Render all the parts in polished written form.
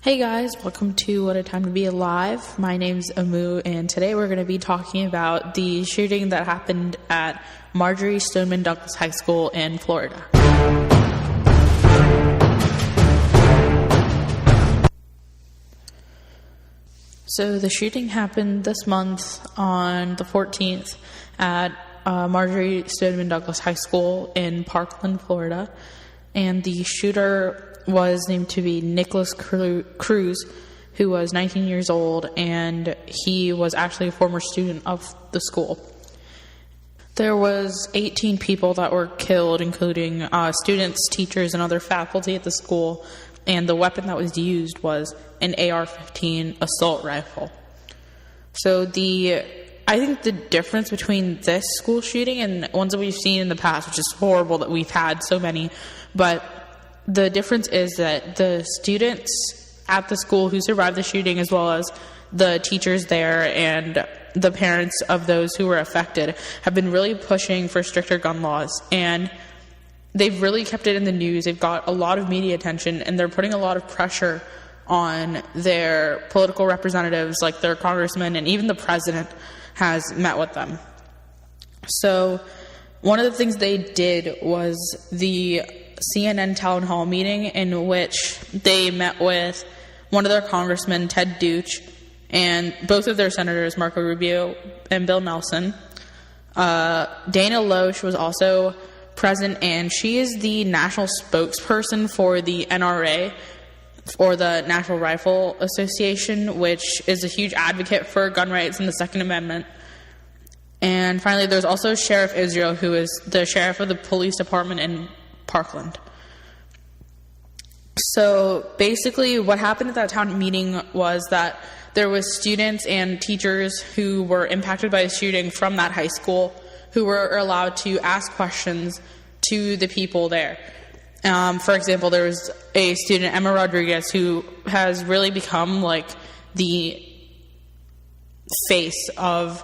Hey guys, welcome to What a Time to Be Alive. My name's Amu, and today we're going to be talking about the shooting that happened at Marjory Stoneman Douglas High School in Florida. So the shooting happened this month on the 14th at Marjory Stoneman Douglas High School in Parkland, Florida, and the shooter was named to be Nicholas Cruz, who was 19 years old, and he was actually a former student of the school. There was 18 people that were killed, including students, teachers, and other faculty at the school, and the weapon that was used was an AR-15 assault rifle. So I think the difference between this school shooting and ones that we've seen in the past, which is horrible that we've had so many, but the difference is that the students at the school who survived the shooting, as well as the teachers there and the parents of those who were affected, have been really pushing for stricter gun laws. And they've really kept it in the news. They've got a lot of media attention, and they're putting a lot of pressure on their political representatives, like their congressmen, and even the president has met with them. So one of the things they did was the CNN town hall meeting, in which they met with one of their congressmen, Ted Deutsch, and both of their senators, Marco Rubio and Bill Nelson. Dana Loesch was also present, and she is the national spokesperson for the NRA, or the National Rifle Association, which is a huge advocate for gun rights and the Second Amendment. And finally, there's also Sheriff Israel, who is the sheriff of the police department in Parkland. So basically what happened at that town meeting was that there was students and teachers who were impacted by the shooting from that high school who were allowed to ask questions to the people there. For example, there was a student, Emma Rodriguez, who has really become like the face of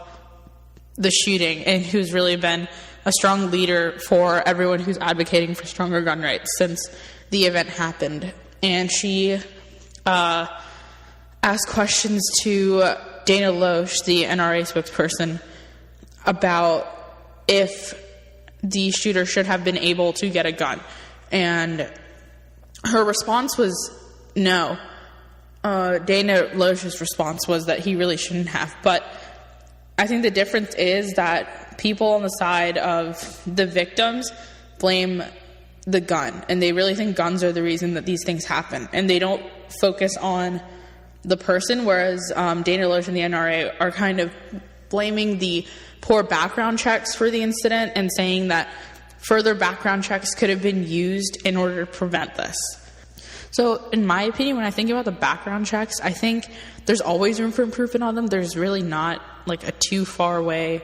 the shooting and who's really been a strong leader for everyone who's advocating for stronger gun rights since the event happened. And she asked questions to Dana Loesch, the NRA spokesperson, about if the shooter should have been able to get a gun. And her response was no. Dana Loesch's response was that he really shouldn't have. But I think the difference is that people on the side of the victims blame the gun, and they really think guns are the reason that these things happen, and they don't focus on the person, whereas Dana Loesch and the NRA are kind of blaming the poor background checks for the incident and saying that further background checks could have been used in order to prevent this. So in my opinion, when I think about the background checks, I think there's always room for improvement on them. There's really not like a too far way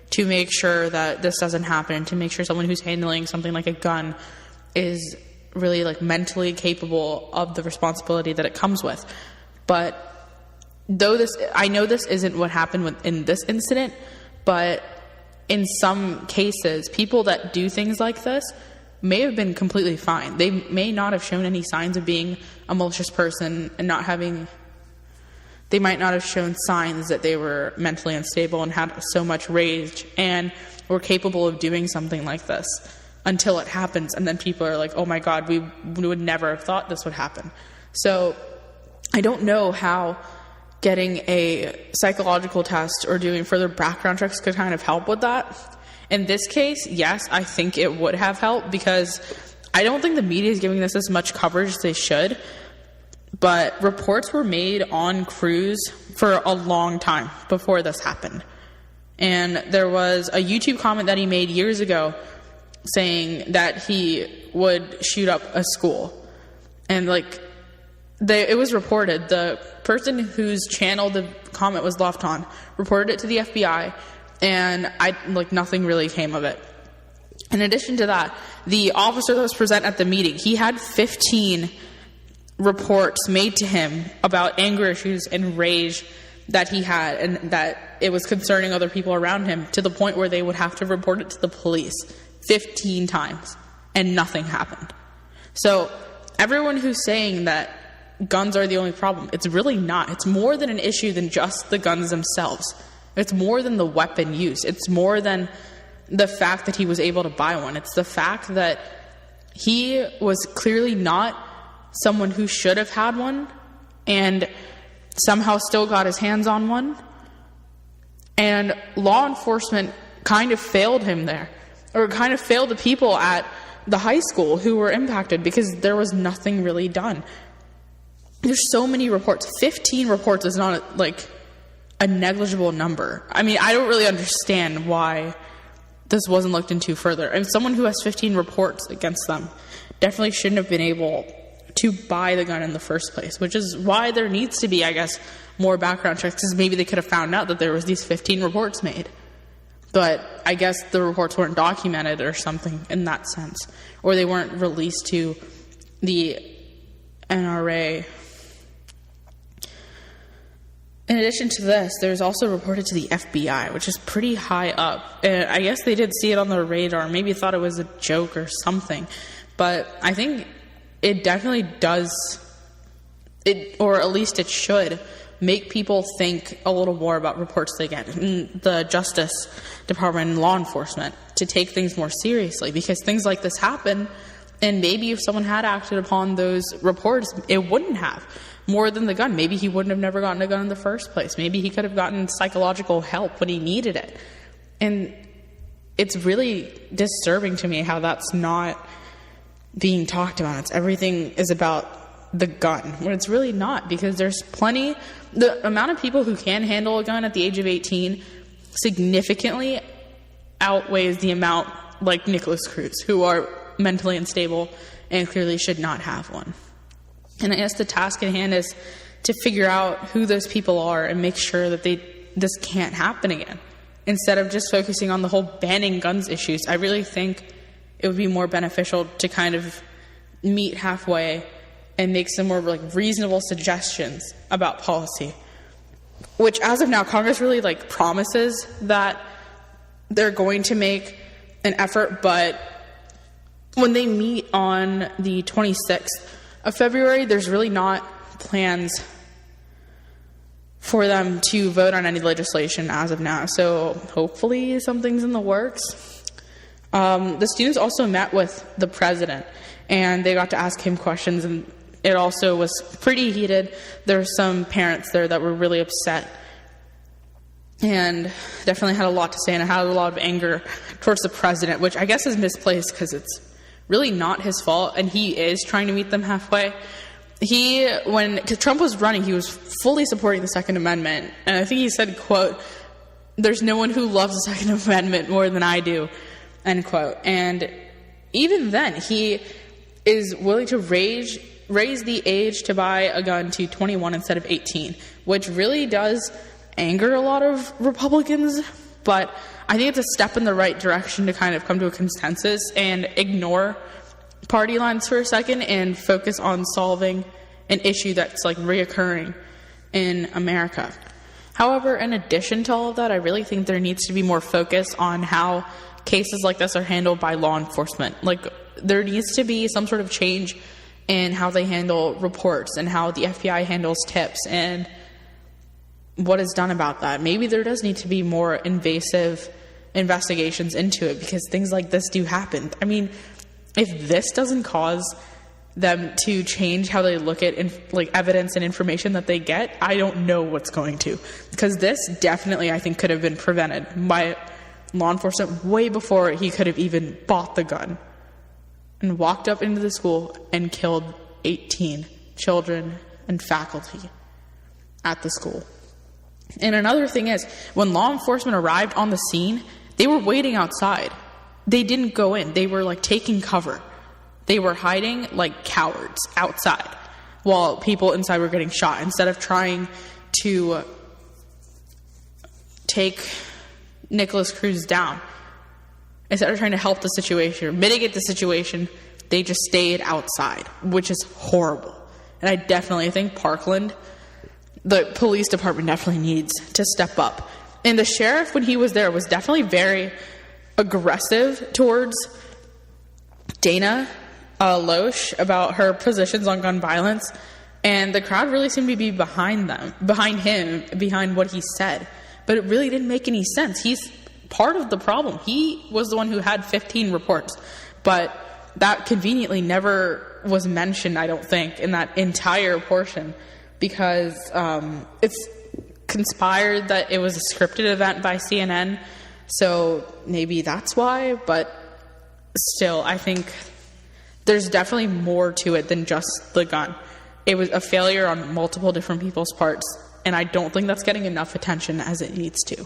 to make sure that this doesn't happen, to make sure someone who's handling something like a gun is really like mentally capable of the responsibility that it comes with. But I know this isn't what happened in this incident, but in some cases, people that do things like this may have been completely fine. They may not have shown any signs of being a malicious person and they might not have shown signs that they were mentally unstable and had so much rage and were capable of doing something like this until it happens. And then people are like, oh my God, we would never have thought this would happen. So I don't know how getting a psychological test or doing further background checks could kind of help with that. In this case, yes, I think it would have helped, because I don't think the media is giving this as much coverage as they should. But reports were made on Cruz for a long time before this happened. And there was a YouTube comment that he made years ago saying that he would shoot up a school. And it was reported. The person whose channel the comment was left on reported it to the FBI, and nothing really came of it. In addition to that, the officer that was present at the meeting, he had 15 reports made to him about anger issues and rage that he had, and that it was concerning other people around him, to the point where they would have to report it to the police 15 times, and nothing happened. So everyone who's saying that guns are the only problem. It's really not. It's more than an issue than just the guns themselves. It's more than the weapon use. It's more than the fact that he was able to buy one. It's the fact that he was clearly not someone who should have had one and somehow still got his hands on one. And law enforcement kind of failed him there, or kind of failed the people at the high school who were impacted, because there was nothing really done. There's so many reports. 15 reports is not like a negligible number. I mean, I don't really understand why this wasn't looked into further. And someone who has 15 reports against them definitely shouldn't have been able to buy the gun in the first place, which is why there needs to be, I guess, more background checks, because maybe they could have found out that there was these 15 reports made. But I guess the reports weren't documented or something in that sense, or they weren't released to the NRA. In addition to this, there's also reported to the FBI, which is pretty high up. And I guess they did see it on their radar, maybe thought it was a joke or something. But I think it definitely does, or at least it should, make people think a little more about reports they get in the Justice Department and law enforcement to take things more seriously, because things like this happen, and maybe if someone had acted upon those reports, it wouldn't have. More than the gun. Maybe he wouldn't have never gotten a gun in the first place. Maybe he could have gotten psychological help when he needed it. And it's really disturbing to me how that's not being talked about. It's everything is about the gun, when it's really not, because there's plenty. The amount of people who can handle a gun at the age of 18 significantly outweighs the amount like Nikolas Cruz, who are mentally unstable and clearly should not have one. And I guess the task at hand is to figure out who those people are and make sure that this can't happen again. Instead of just focusing on the whole banning guns issues, I really think it would be more beneficial to kind of meet halfway and make some more like reasonable suggestions about policy. Which, as of now, Congress really like promises that they're going to make an effort, but when they meet on the 26th of February, there's really not plans for them to vote on any legislation as of now. So hopefully something's in the works. The students also met with the president, and they got to ask him questions, and it also was pretty heated. There were some parents there that were really upset and definitely had a lot to say, and had a lot of anger towards the president, which I guess is misplaced because it's really not his fault, and he is trying to meet them halfway. When Trump was running, he was fully supporting the Second Amendment, and I think he said, quote, "There's no one who loves the Second Amendment more than I do," end quote. And even then, he is willing to raise the age to buy a gun to 21 instead of 18, which really does anger a lot of Republicans, but I think it's a step in the right direction to kind of come to a consensus and ignore party lines for a second and focus on solving an issue that's like reoccurring in America. However, in addition to all of that, I really think there needs to be more focus on how cases like this are handled by law enforcement. Like, there needs to be some sort of change in how they handle reports and how the FBI handles tips and what is done about that. Maybe there does need to be more invasive investigations into it, because things like this do happen. I mean, if this doesn't cause them to change how they look at evidence and information that they get, I don't know what's going to. Because this definitely, I think, could have been prevented by law enforcement way before he could have even bought the gun and walked up into the school and killed 18 children and faculty at the school. And another thing is, when law enforcement arrived on the scene, they were waiting outside. They didn't go in. They were like taking cover. They were hiding like cowards outside while people inside were getting shot, instead of trying to take Nikolas Cruz down. Instead of trying to help the situation or mitigate the situation, they just stayed outside, which is horrible. And I definitely think Parkland, the police department, definitely needs to step up. And the sheriff, when he was there, was definitely very aggressive towards Dana Loesch about her positions on gun violence. And the crowd really seemed to be behind what he said. But it really didn't make any sense. He's part of the problem. He was the one who had 15 reports. But that conveniently never was mentioned, I don't think, in that entire portion. Because it's conspired that it was a scripted event by CNN. So maybe that's why. But still, I think there's definitely more to it than just the gun. It was a failure on multiple different people's parts, and I don't think that's getting enough attention as it needs to.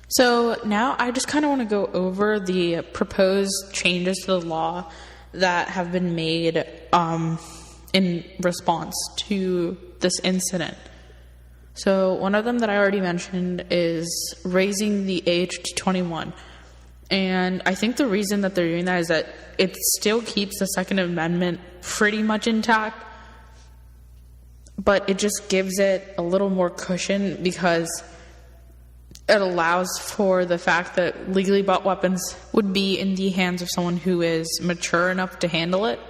So now I just kind of want to go over the proposed changes to the law that have been made in response to this incident. So one of them that I already mentioned is raising the age to 21. And I think the reason that they're doing that is that it still keeps the Second Amendment pretty much intact, but it just gives it a little more cushion because it allows for the fact that legally bought weapons would be in the hands of someone who is mature enough to handle it.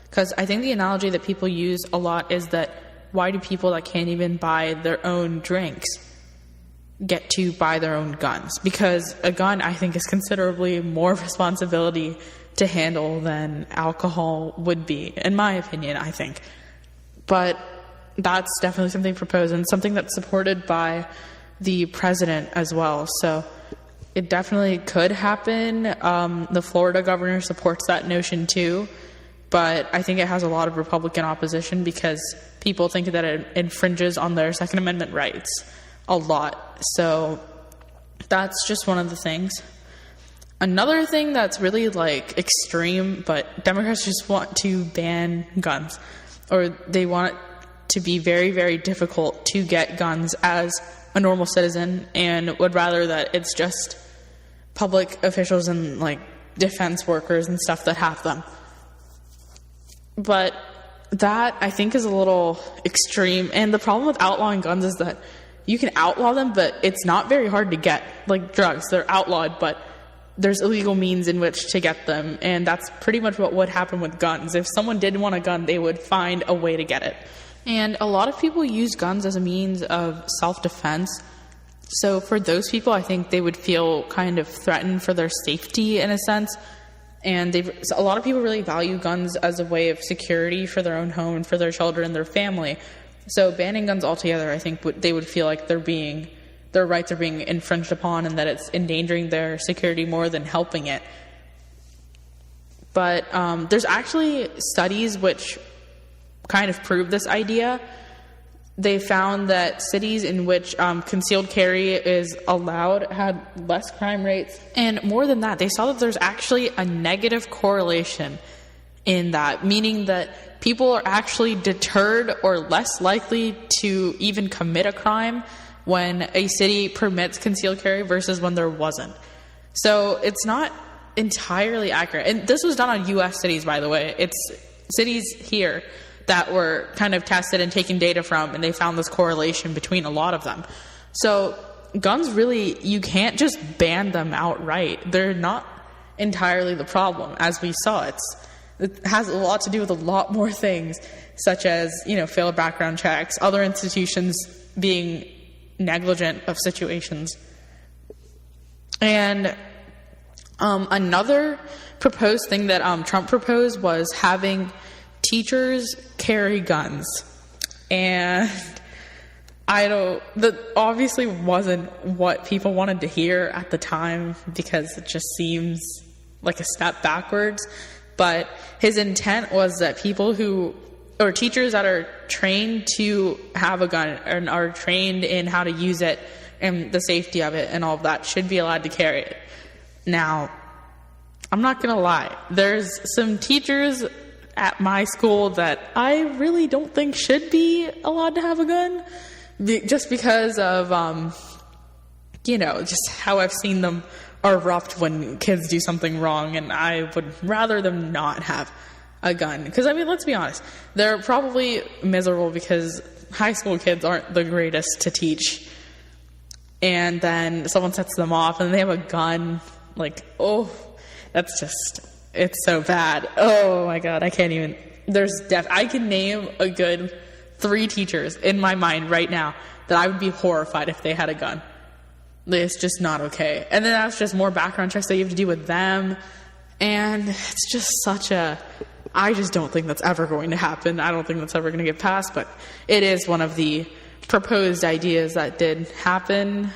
Because I think the analogy that people use a lot is that why do people that can't even buy their own drinks get to buy their own guns? Because a gun, I think, is considerably more responsibility to handle than alcohol would be, in my opinion, I think. But that's definitely something proposed and something that's supported by the president as well. So it definitely could happen. The Florida governor supports that notion too, but I think it has a lot of Republican opposition because people think that it infringes on their Second Amendment rights a lot. So that's just one of the things. Another thing that's really extreme, but Democrats just want to ban guns, or they want it to be very, very difficult to get guns as a normal citizen, and would rather that it's just public officials and defense workers and stuff that have them. But that, I think, is a little extreme. And the problem with outlawing guns is that you can outlaw them, but it's not very hard to get. Like drugs, they're outlawed, but there's illegal means in which to get them. And that's pretty much what would happen with guns. If someone did want a gun, they would find a way to get it. And a lot of people use guns as a means of self-defense. So for those people, I think they would feel kind of threatened for their safety in a sense. And a lot of people really value guns as a way of security for their own home and for their children and their family. So banning guns altogether, I think they would feel like their rights are being infringed upon and that it's endangering their security more than helping it. But there's actually studies which kind of prove this idea. They found that cities in which concealed carry is allowed had less crime rates. And more than that, they saw that there's actually a negative correlation in that, meaning that people are actually deterred or less likely to even commit a crime when a city permits concealed carry versus when there wasn't. So it's not entirely accurate. And this was done on U.S. cities, by the way. It's cities here that were kind of tested and taken data from, and they found this correlation between a lot of them. So guns really, you can't just ban them outright. They're not entirely the problem, as we saw. It has a lot to do with a lot more things, such as, failed background checks, other institutions being negligent of situations. And another proposed thing that Trump proposed was having teachers carry guns. And that obviously wasn't what people wanted to hear at the time because it just seems like a step backwards. But his intent was that teachers that are trained to have a gun and are trained in how to use it and the safety of it and all of that should be allowed to carry it. Now, I'm not going to lie. There's some teachers at my school that I really don't think should be allowed to have a gun just because of, just how I've seen them erupt when kids do something wrong, and I would rather them not have a gun. Because, let's be honest, they're probably miserable because high school kids aren't the greatest to teach. And then someone sets them off and they have a gun. It's so bad. Oh my God, I can't even I can name a good 3 teachers in my mind right now that I would be horrified if they had a gun. It's just not okay. And then that's just more background checks that you have to do with them. And it's just I just don't think that's ever going to happen. I don't think that's ever going to get passed, but it is one of the proposed ideas that did happen.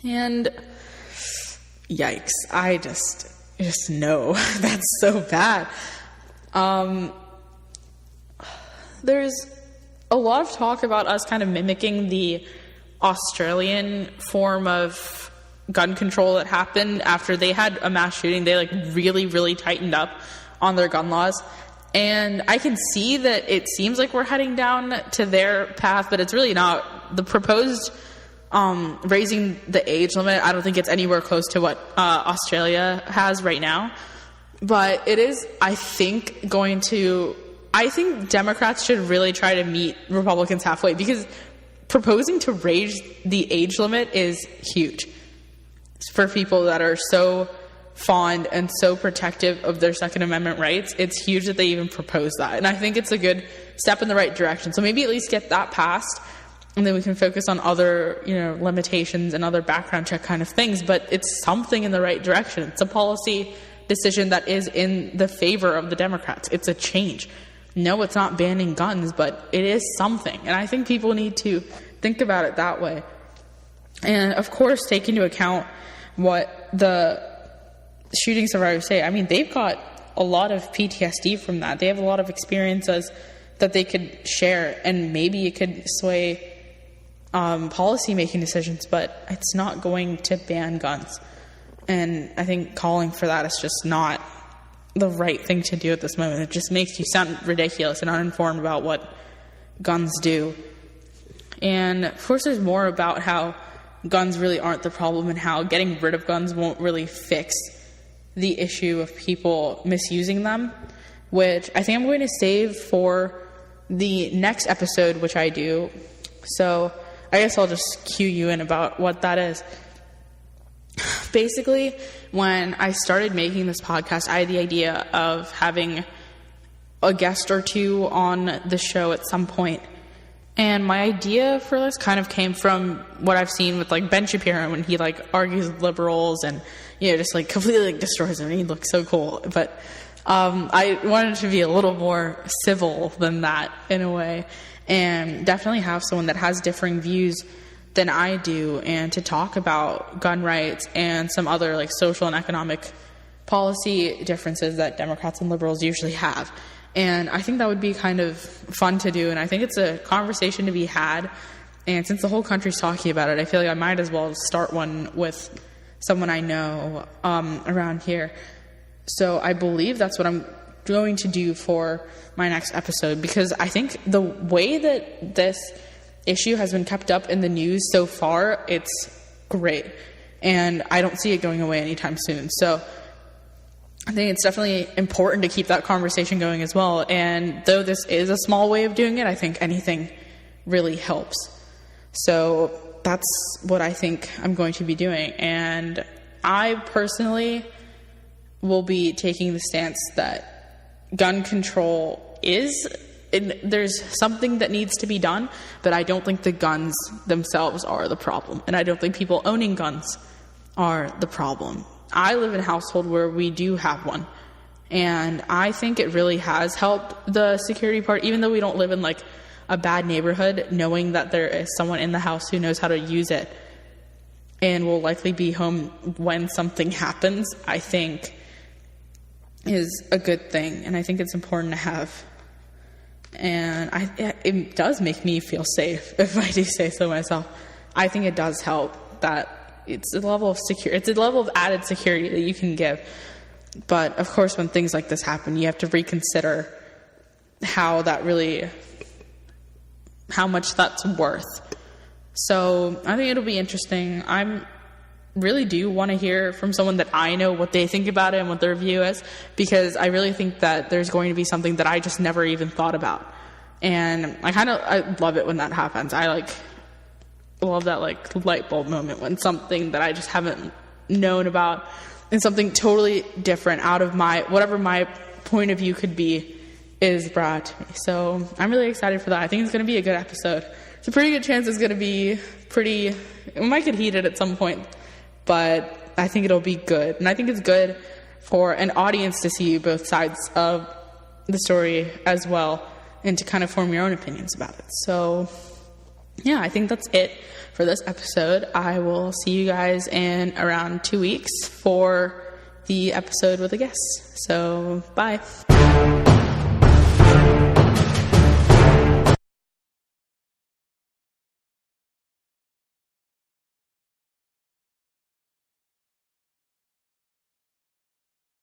And yikes, I just know that's so bad. There's a lot of talk about us kind of mimicking the Australian form of gun control that happened after they had a mass shooting. They like really, really tightened up on their gun laws. And I can see that it seems like we're heading down to their path, but it's really not. The proposed raising the age limit, I don't think it's anywhere close to what Australia has right now. But it is, I think Democrats should really try to meet Republicans halfway, because proposing to raise the age limit is huge for people that are so fond and so protective of their Second Amendment rights. It's huge that they even propose that. And I think it's a good step in the right direction. So maybe at least get that passed, and then we can focus on other, limitations and other background check kind of things. But it's something in the right direction. It's a policy decision that is in the favor of the Democrats. It's a change. No, it's not banning guns, but it is something. And I think people need to think about it that way. And of course, take into account what the shooting survivors say. I mean, they've got a lot of PTSD from that. They have a lot of experiences that they could share, and maybe it could sway policy making decisions, but it's not going to ban guns. And I think calling for that is just not the right thing to do at this moment. It just makes you sound ridiculous and uninformed about what guns do. And of course, there's more about how guns really aren't the problem, and how getting rid of guns won't really fix the issue of people misusing them, which I think I'm going to save for the next episode, which I do. So I guess I'll just cue you in about what that is. Basically, when I started making this podcast, I had the idea of having a guest or two on the show at some point. And my idea for this kind of came from what I've seen with Ben Shapiro, when he argues with liberals and just completely destroys them. He looks so cool. But I wanted to be a little more civil than that in a way, and definitely have someone that has differing views than I do, and to talk about gun rights and some other social and economic policy differences that Democrats and liberals usually have. And I think that would be kind of fun to do, and I think it's a conversation to be had. And since the whole country's talking about it, I feel like I might as well start one with someone I know around here. So I believe that's what I'm going to do for my next episode, because I think the way that this issue has been kept up in the news so far, it's great. And I don't see it going away anytime soon. So I think it's definitely important to keep that conversation going as well. And though this is a small way of doing it, I think anything really helps. So that's what I think I'm going to be doing. And I personally will be taking the stance that gun control there's something that needs to be done, but I don't think the guns themselves are the problem. And I don't think people owning guns are the problem. I live in a household where we do have one, and I think it really has helped the security part, even though we don't live in a bad neighborhood. Knowing that there is someone in the house who knows how to use it and will likely be home when something happens, I think is a good thing, and I think it's important to have. And it does make me feel safe, if I do say so myself. I think it does help that it's a level of it's a level of added security that you can give. But of course, when things like this happen, you have to reconsider how much that's worth. So I think it'll be interesting. I really do want to hear from someone that I know what they think about it and what their view is, because I really think that there's going to be something that I just never even thought about. And I love it when that happens. I love that light bulb moment when something that I just haven't known about and something totally different out of whatever my point of view could be is brought to me. So I'm really excited for that. I think it's going to be a good episode. It's a pretty good chance it's going to be it might get heated at some point, but I think it'll be good. And I think it's good for an audience to see both sides of the story as well, and to kind of form your own opinions about it. So yeah, I think that's it for this episode. I will see you guys in around 2 weeks for the episode with a guest. So bye.